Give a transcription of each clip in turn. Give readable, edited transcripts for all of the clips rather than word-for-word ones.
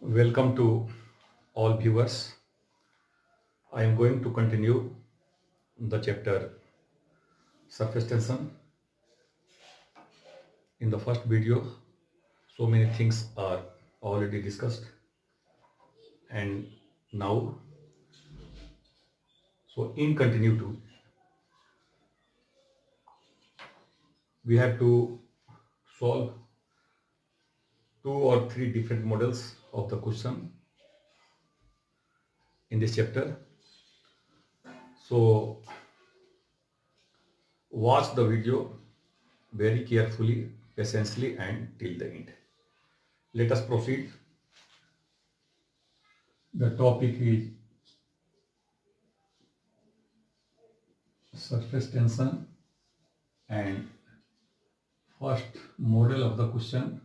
Welcome to all viewers. I am going to continue the chapter surface tension. In the first video, so many things are already discussed, and now, so in continue to, we have to solve two or three different models of the question in this chapter. So watch the video very carefully, patiently, and till the end. Let us proceed. The topic is surface tension, and first model of the question: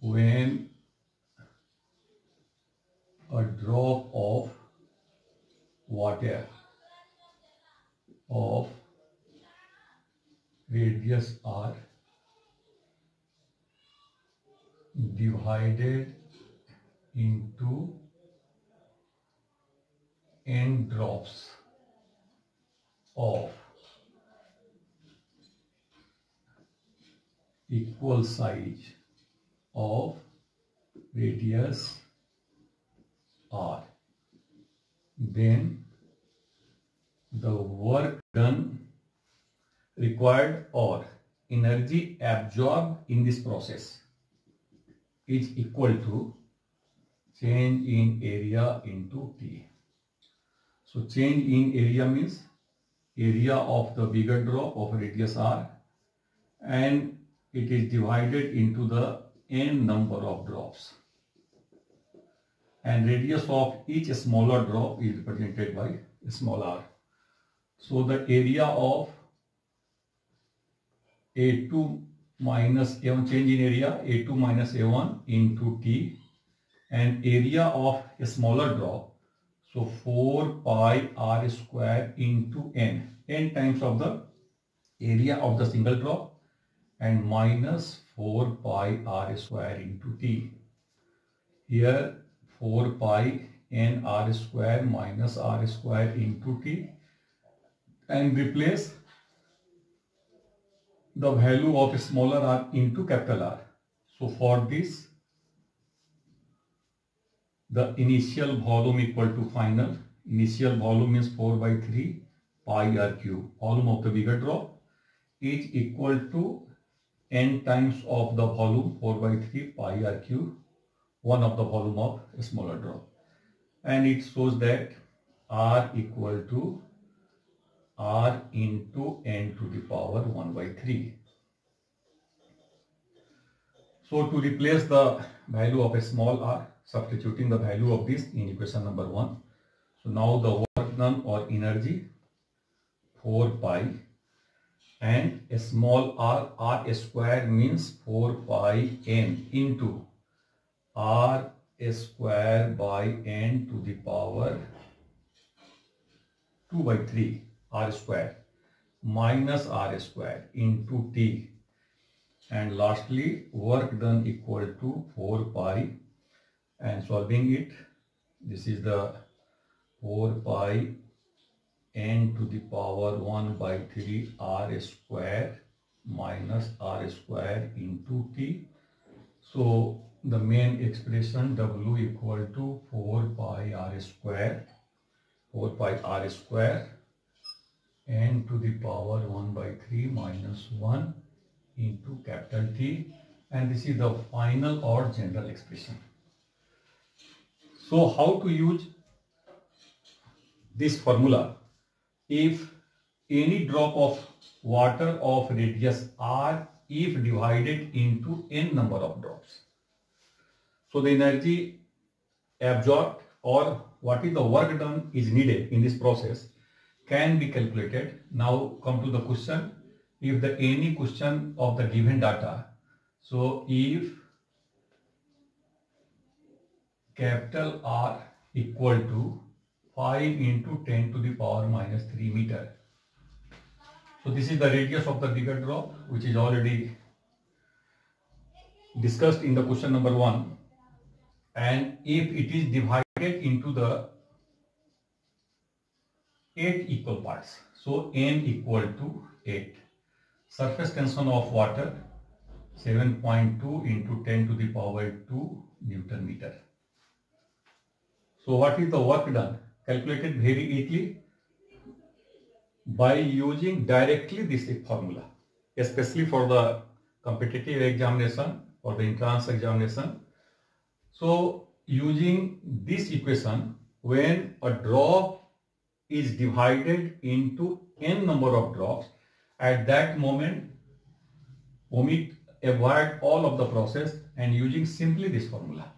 when a drop of water of radius r divided into n drops of equal size of radius r, then the work done required or energy absorbed in this process is equal to change in area into T. So change in area means area of the bigger drop of radius r, and it is divided into the n number of drops, and radius of each smaller drop is represented by small r. So the area of A2 minus A1, change in area A2 minus A1 into T, and area of a smaller drop, so 4 pi r square into n times of the area of the single drop, and minus 4 pi r square into T. Here 4 pi n r square minus r square into T, and replace the value of smaller r into capital R. So for this, the initial volume equal to final. Initial volume means 4 by 3 pi r cube. Volume of the bigger drop is equal to n times of the volume 4 by 3 pi r cube, one of the volume of a smaller drop. And it shows that r equal to r into n to the power 1 by 3. So to replace the value of a small r, substituting the value of this in equation number 1. So now the work done or energy 4 pi, and a small r square means 4 pi n into r square by n to the power 2 by 3 r square minus r square into T, and lastly work done equal to 4 pi, and solving it, this is the 4 pi n to the power 1 by 3 r square minus r square into T. So the main expression W equal to 4 pi r square, 4 pi r square n to the power 1 by 3 minus 1 into capital T, and this is the final or general expression. So how to use this formula if any drop of water of radius r if divided into n number of drops. So the energy absorbed or what is the work done is needed in this process can be calculated. Now come to the question. If the any question of the given data, so if capital R equal to 5 into 10 to the power minus 3 meter. So this is the radius of the bigger drop, which is already discussed in the question number 1, and if it is divided into the 8 equal parts, so n equal to 8. Surface tension of water 7.2 into 10 to the power 2 Newton meter. So what is the work done? Calculated very easily by using directly this formula, especially for the competitive examination or the entrance examination. So using this equation, when a drop is divided into n number of drops, at that moment avoid all of the process and using simply this formula.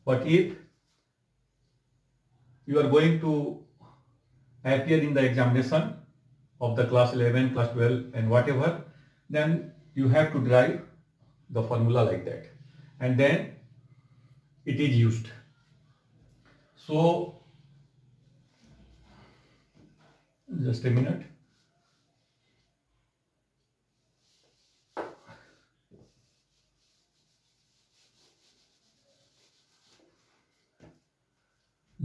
But if you are going to appear in the examination of the class 11, class 12 and whatever, then you have to derive the formula like that, and then it is used. So just a minute.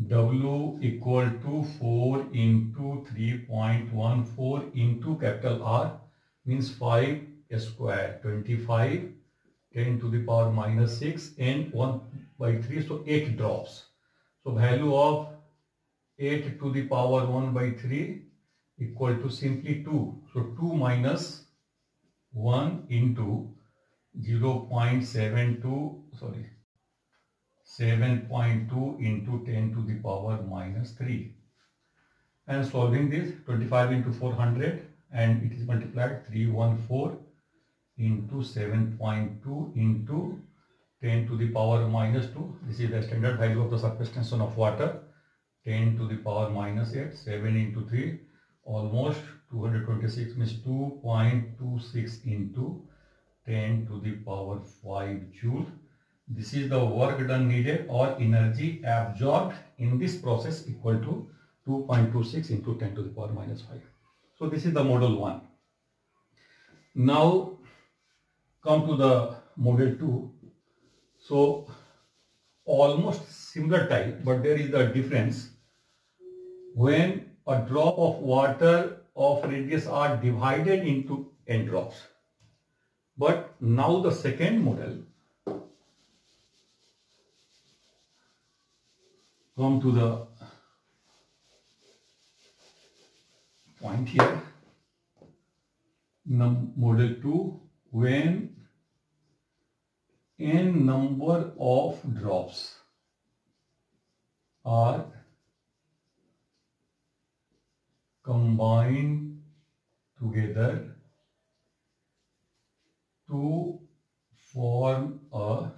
W equal to 4 into 3.14 into capital R means 5 square, 25, 10 to the power minus 6 and 1 by 3, so 8 drops. So value of 8 to the power 1 by 3 equal to simply 2. So 2 minus 1 into 7.2 into 10 to the power minus 3. And solving this, 25 into 400 and it is multiplied 314 into 7.2 into 10 to the power minus 2. This is the standard value of the surface tension of water. 10 to the power minus 8, 7 into 3, almost 226 means 2.26 into 10 to the power 5 joule. This is the work done needed or energy absorbed in this process equal to 2.26 into 10 to the power minus 5. So this is the model 1. Now come to the model 2. So almost similar type, but there is the difference. When a drop of water of radius r divided into n drops. But now the second model, come to the point here, model 2, when n number of drops are combined together to form a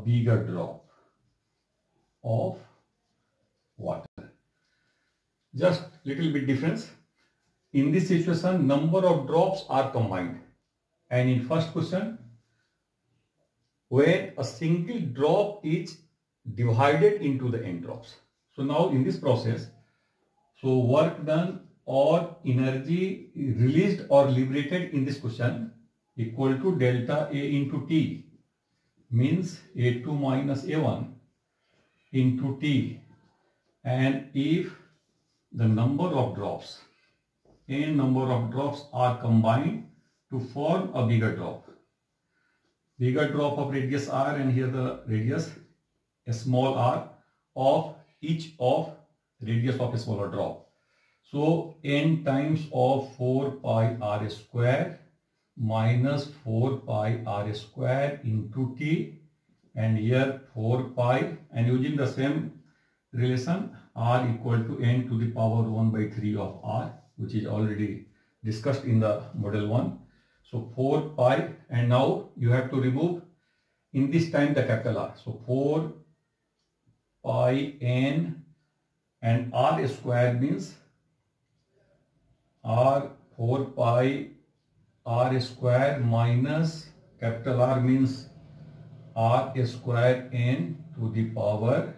bigger drop of water. Just little bit difference. In this situation, number of drops are combined, and in first question, when a single drop is divided into the n drops. So now in this process, so work done or energy released or liberated in this question equal to delta A into T, means A2 minus A1 into T, and if the number of drops, n number of drops are combined to form a bigger drop of radius r, and here the radius a small r of each of radius of a smaller drop. So n times of 4 pi r square minus 4 pi r square into t, and here 4 pi, and using the same relation r equal to n to the power 1 by 3 of r, which is already discussed in the model 1. So 4 pi, and now you have to remove in this time the capital R. So 4 pi n and r square means r 4 pi r square minus capital R means r square n to the power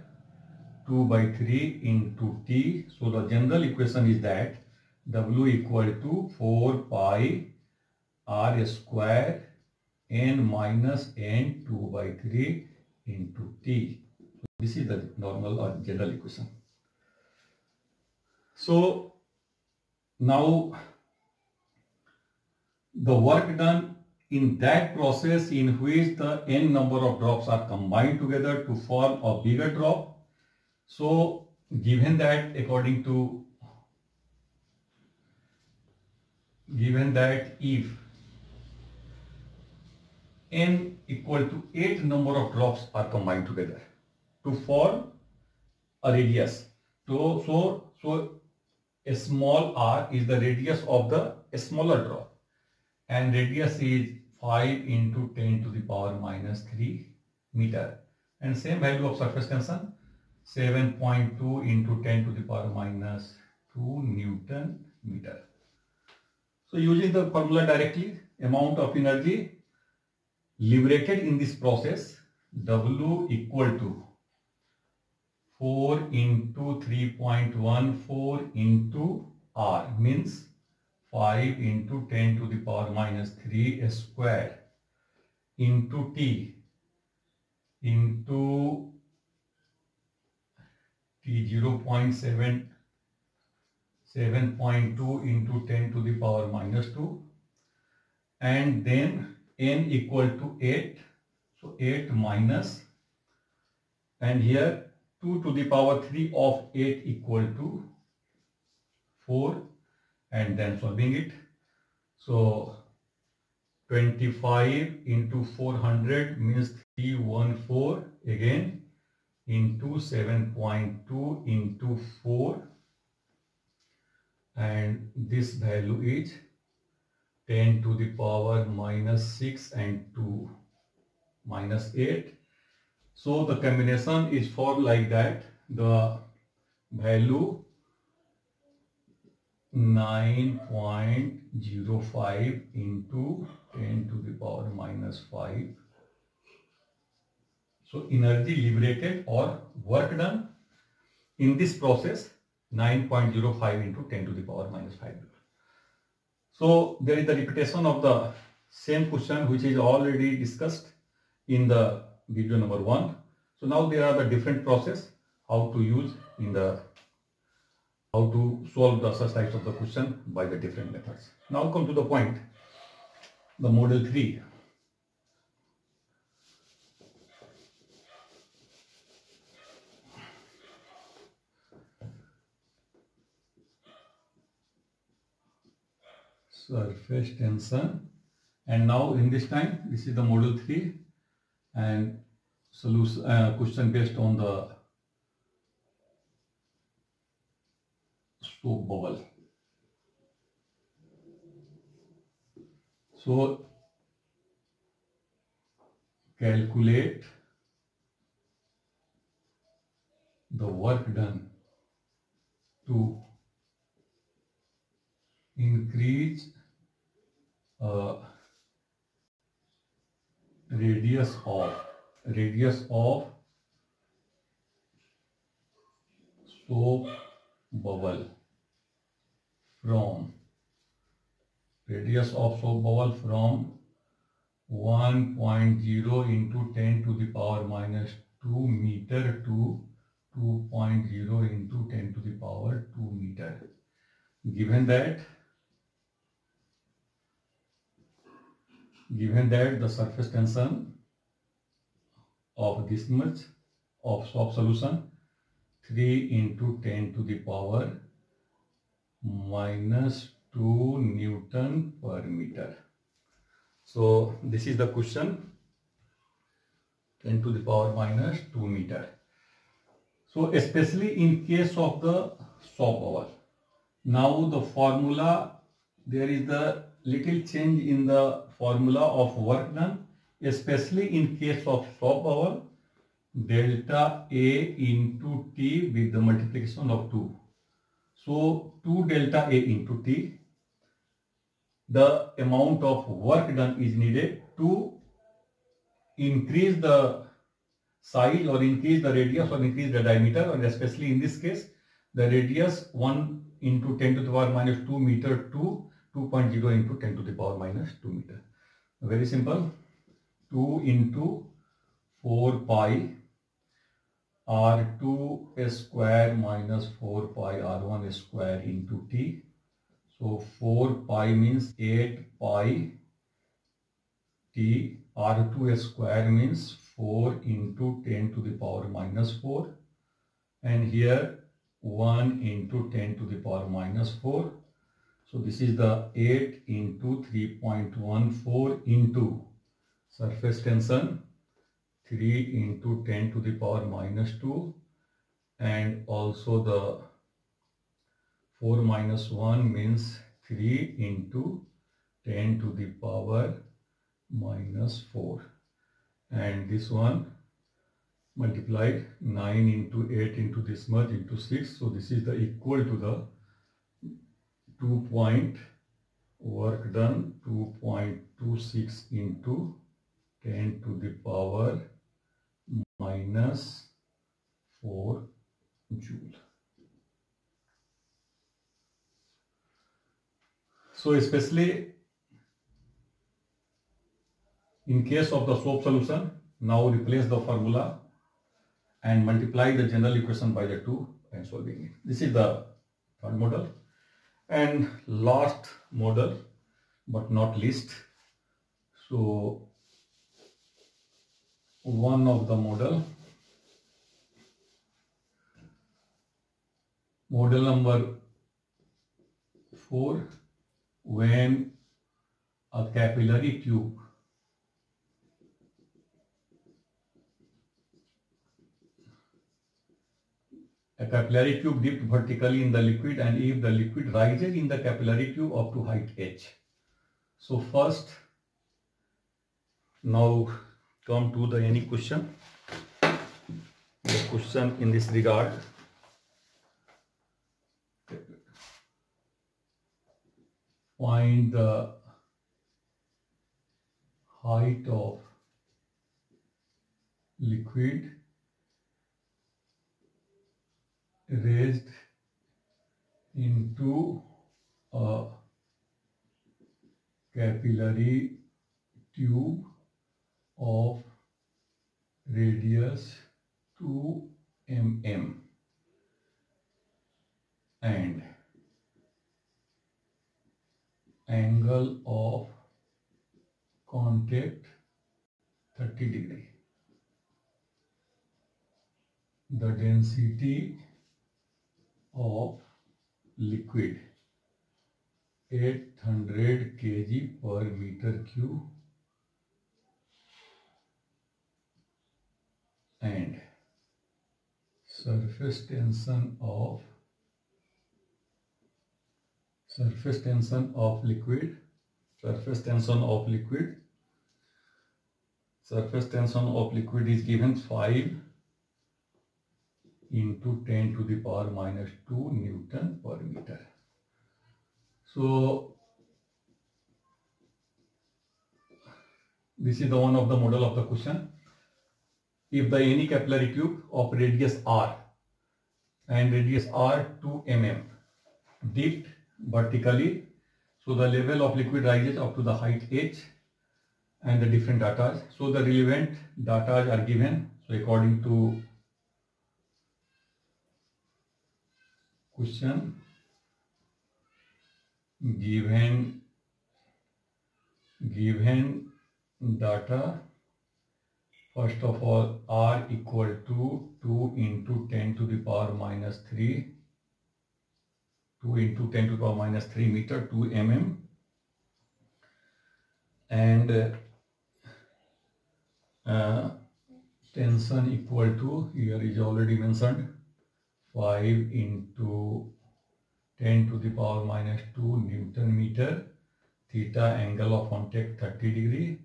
2 by 3 into T. So the general equation is that W equal to 4 pi R square N minus N 2 by 3 into T. This is the normal or general equation. So now the work done in that process in which the n number of drops are combined together to form a bigger drop. So given that if n equal to 8 number of drops are combined together to form a radius. So a small r is the radius of the smaller drop, and radius is 5 into 10 to the power minus 3 meter, and same value of surface tension 7.2 into 10 to the power minus 2 Newton meter. So using the formula directly, amount of energy liberated in this process, W equal to 4 into 3.14 into R, means 5 into 10 to the power minus 3 square into T into T 0.7 7.2 into 10 to the power minus 2, and then n equal to 8, so 8 minus, and here 2 to the power 3 of 8 equal to 4, and then solving it. So 25 into 400 means 314 again into 7.2 into 4, and this value is 10 to the power minus 6 and 2 minus 8. So the combination is for like that, the value 9.05 into 10 to the power minus 5. So energy liberated or work done in this process 9.05 into 10 to the power minus 5. So there is the repetition of the same question which is already discussed in the video number 1. So now there are the different process how to use in the how to solve the such types of the question by the different methods. Now come to the point, the model 3. Surface tension, and now in this time this is the model 3 and solution question based on the soap bubble. So calculate the work done to increase radius of soap bubble from 1.0 into 10 to the power minus 2 meter to 2.0 into 10 to the power 2 meter. Given that the surface tension of this much of soap solution 3 into 10 to the power minus 2 Newton per meter. So this is the question, 10 to the power minus 2 meter. So especially in case of the soap bubble, now the formula, there is the little change in the formula of work done, especially in case of soap bubble, delta A into T with the multiplication of 2. So 2 delta A into T, the amount of work done is needed to increase the size or increase the radius or increase the diameter, and especially in this case, the radius 1 into 10 to the power minus 2 meter to 2.0 into 10 to the power minus 2 meter. Very simple. 2 into 4 pi r2 square minus 4 pi r1 square into t. So 4 pi means 8 pi t, r2 square means 4 into 10 to the power minus 4, and here 1 into 10 to the power minus 4. So this is the 8 into 3.14 into surface tension 3 into 10 to the power minus 2, and also the 4 minus 1 means 3 into 10 to the power minus 4, and this one multiplied 9 into 8 into this much into 6. So this is the equal to the 2 point work done 2.26 into 10 to the power minus 4 joule. So especially in case of the soap solution, now replace the formula and multiply the general equation by the 2 and solving it. This is the third model. And last model but not least, so one of the model number 4, when a capillary tube dipped vertically in the liquid, and if the liquid rises in the capillary tube up to height h. So first, now come to the any question. The question in this regard. Find the height of liquid raised into a capillary tube of radius 2 mm and angle of contact 30 degree. The density of liquid 800 kg per meter cube and surface tension of liquid is given 5 into 10 to the power minus 2 Newton per meter. So this is the one of the model of the question. If the any capillary tube of radius r and radius r 2 mm dipped vertically, so the level of liquid rises up to the height h, and the different data. So the relevant data are given. So according to question, given data, first of all, r equal to 2 into 10 to the power minus 3, 2 into 10 to the power minus 3 meter, 2 mm, and tension equal to, here is already mentioned, 5 into 10 to the power minus 2 Newton meter, theta angle of contact 30 degree,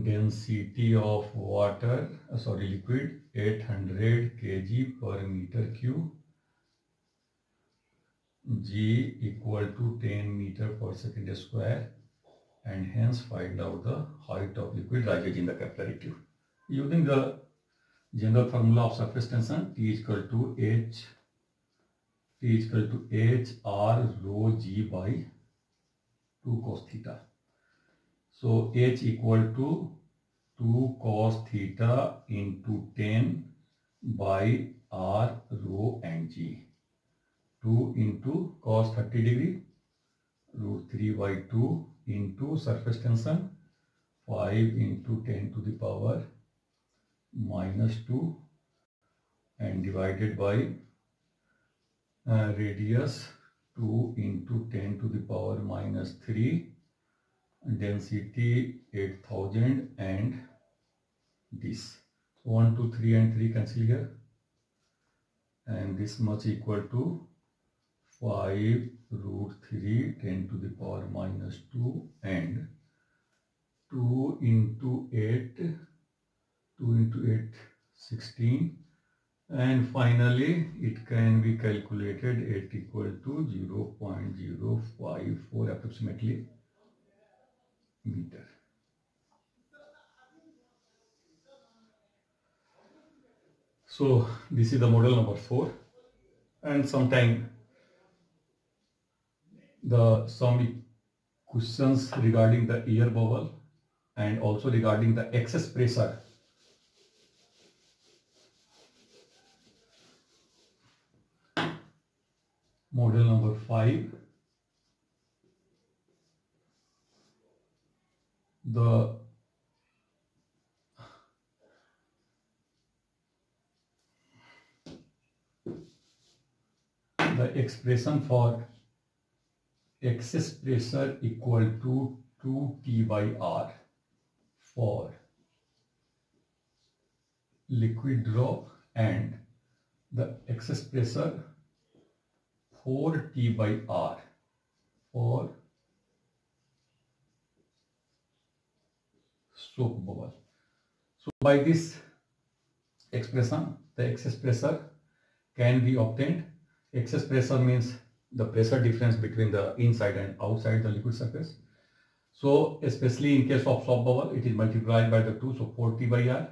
density of liquid 800 kg per meter cube, G equal to 10 meter per second square, and hence find out the height of liquid rises in the capillary tube. Using the General formula of surface tension, T is equal to H R rho G by 2 cos theta. So H equal to 2 cos theta into 10 by R rho and G. 2 into cos 30 degree root 3 by 2 into surface tension 5 into 10 to the power minus 2 and divided by radius 2 into 10 to the power minus 3, density 8000 and this. So 1, 2, 3 and 3 cancel here, and this much equal to 5 root 3 10 to the power minus 2 and 2 into 8 16, and finally it can be calculated at equal to 0.054 approximately meter. So this is the model number 4, and sometime some questions regarding the air bubble and also regarding the excess pressure. Model number 5, the expression for excess pressure equal to 2T by R for liquid drop and the excess pressure 4T by R for soap bubble. So by this expression, the excess pressure can be obtained. Excess pressure means the pressure difference between the inside and outside the liquid surface. So especially in case of soap bubble, it is multiplied by the 2, so 4T by R,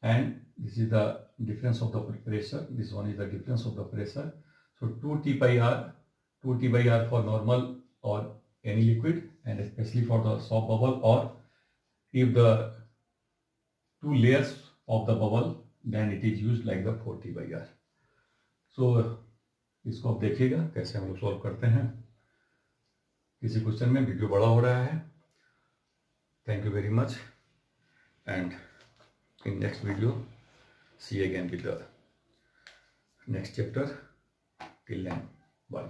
and this is the difference of the pressure. This one is the difference of the pressure. So 2T by R for normal or any liquid, and especially for the soap bubble, or if the 2 layers of the bubble, then it is used like the 4T by R. So इसको आप देखिएगा कैसे हम लोग solve करते हैं. किसी question में वीडियो बड़ा हो रहा है. Thank you very much, and in next video see you again with the next chapter. Till then, bye.